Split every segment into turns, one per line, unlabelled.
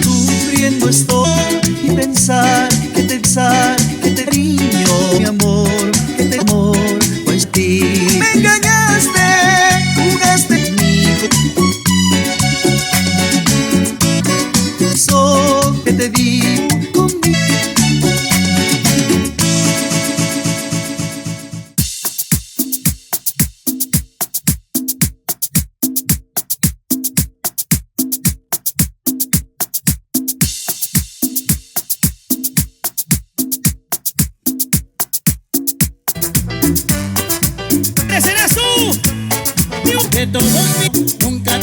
Sufriendo estoy y pensar que te cariño, mi amor, que te amor, pues ti me engañaste, jugaste conmigo. Eso que te di conmigo.
Que todos nunca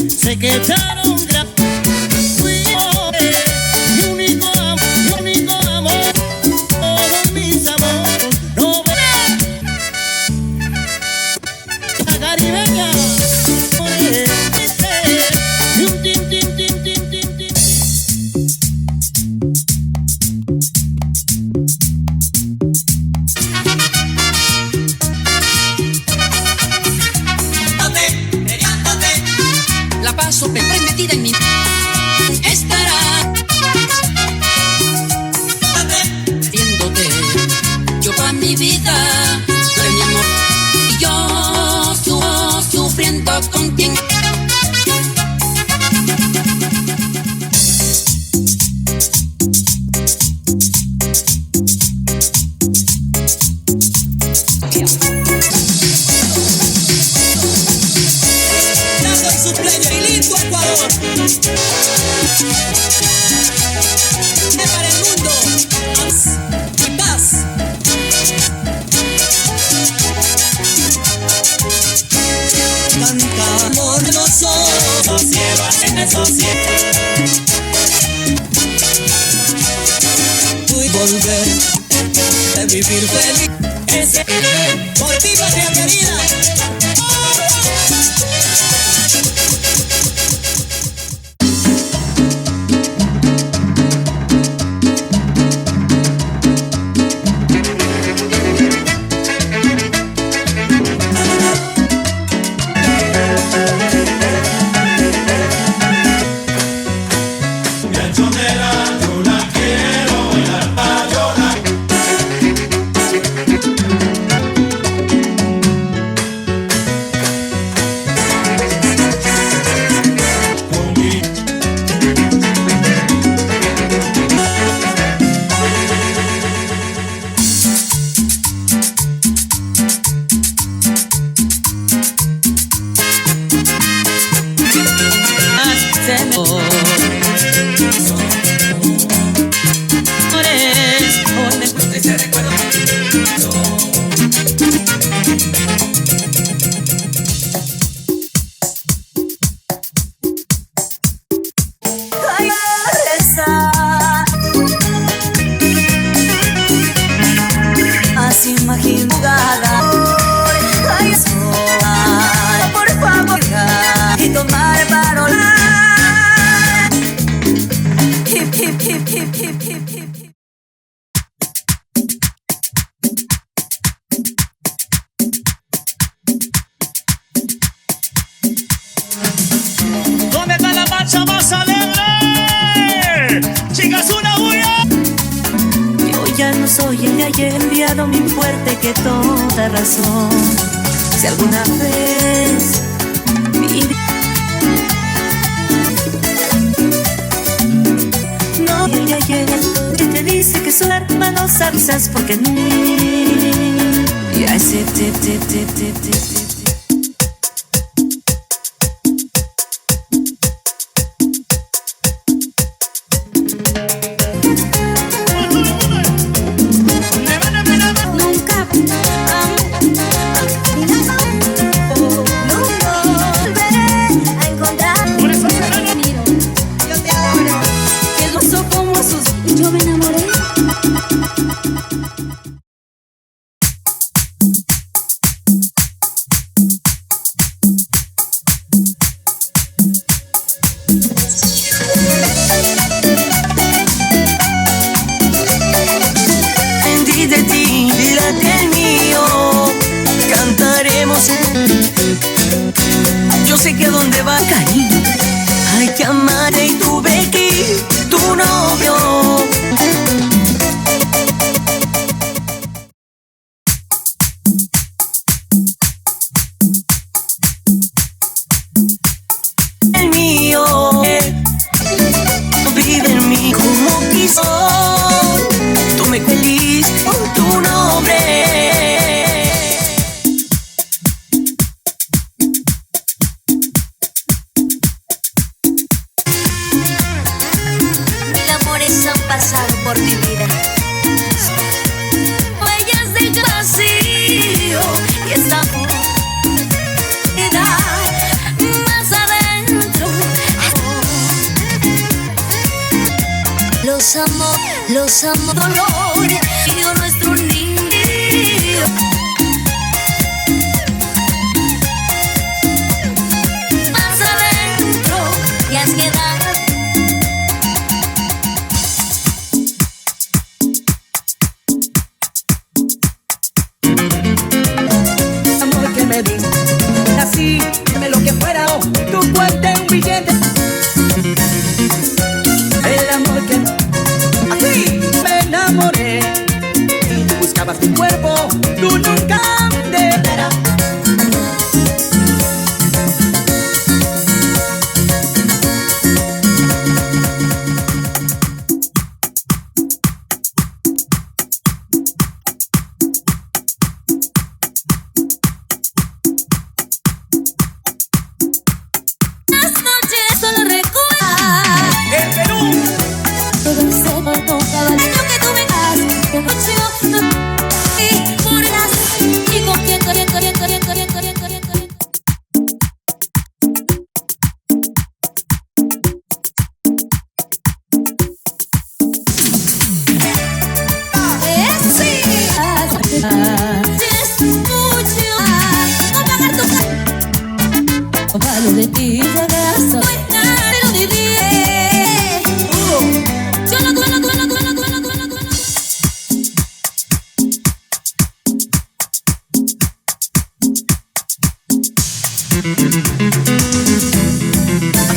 se quedaron grabados. Mi único amor, todos mis amores, no verás la caribeña, y un tin, tin, tin, tin, tin, tin.
Metida en mi estará viéndote, yo pa' mi vida, pero mi amor, y yo sufriendo contigo.
Para el mundo, y paz. Cantamos los ojos, cielos en esos cielos. Voy a volver a vivir feliz. Por ti, patria querida.
Soy el de ayer enviado, mi fuerte que toda razón. Si alguna vez no, el de ayer que te dice que son hermanos, avisas porque no. Ya sé,
yo me enamoré.
no sé que a dónde va, cariño. Hay que amarte y tuve que ir, tu novio. El mío vive en mí como quiso. Tú me feliz con tu nombre.
Pasado por mi vida, huellas del vacío y estamos más adentro. Los amo dolor y nuestro nido. Más adentro y has quedado.
Me diste así, dime lo que fuera, oh, tu cuenta en un billete. El amor que así me enamoré. Y tú buscabas tu cuerpo, tú nunca me verás.
De ti regazo, te lo diré.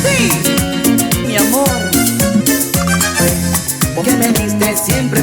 Sí, mi amor, porque me diste siempre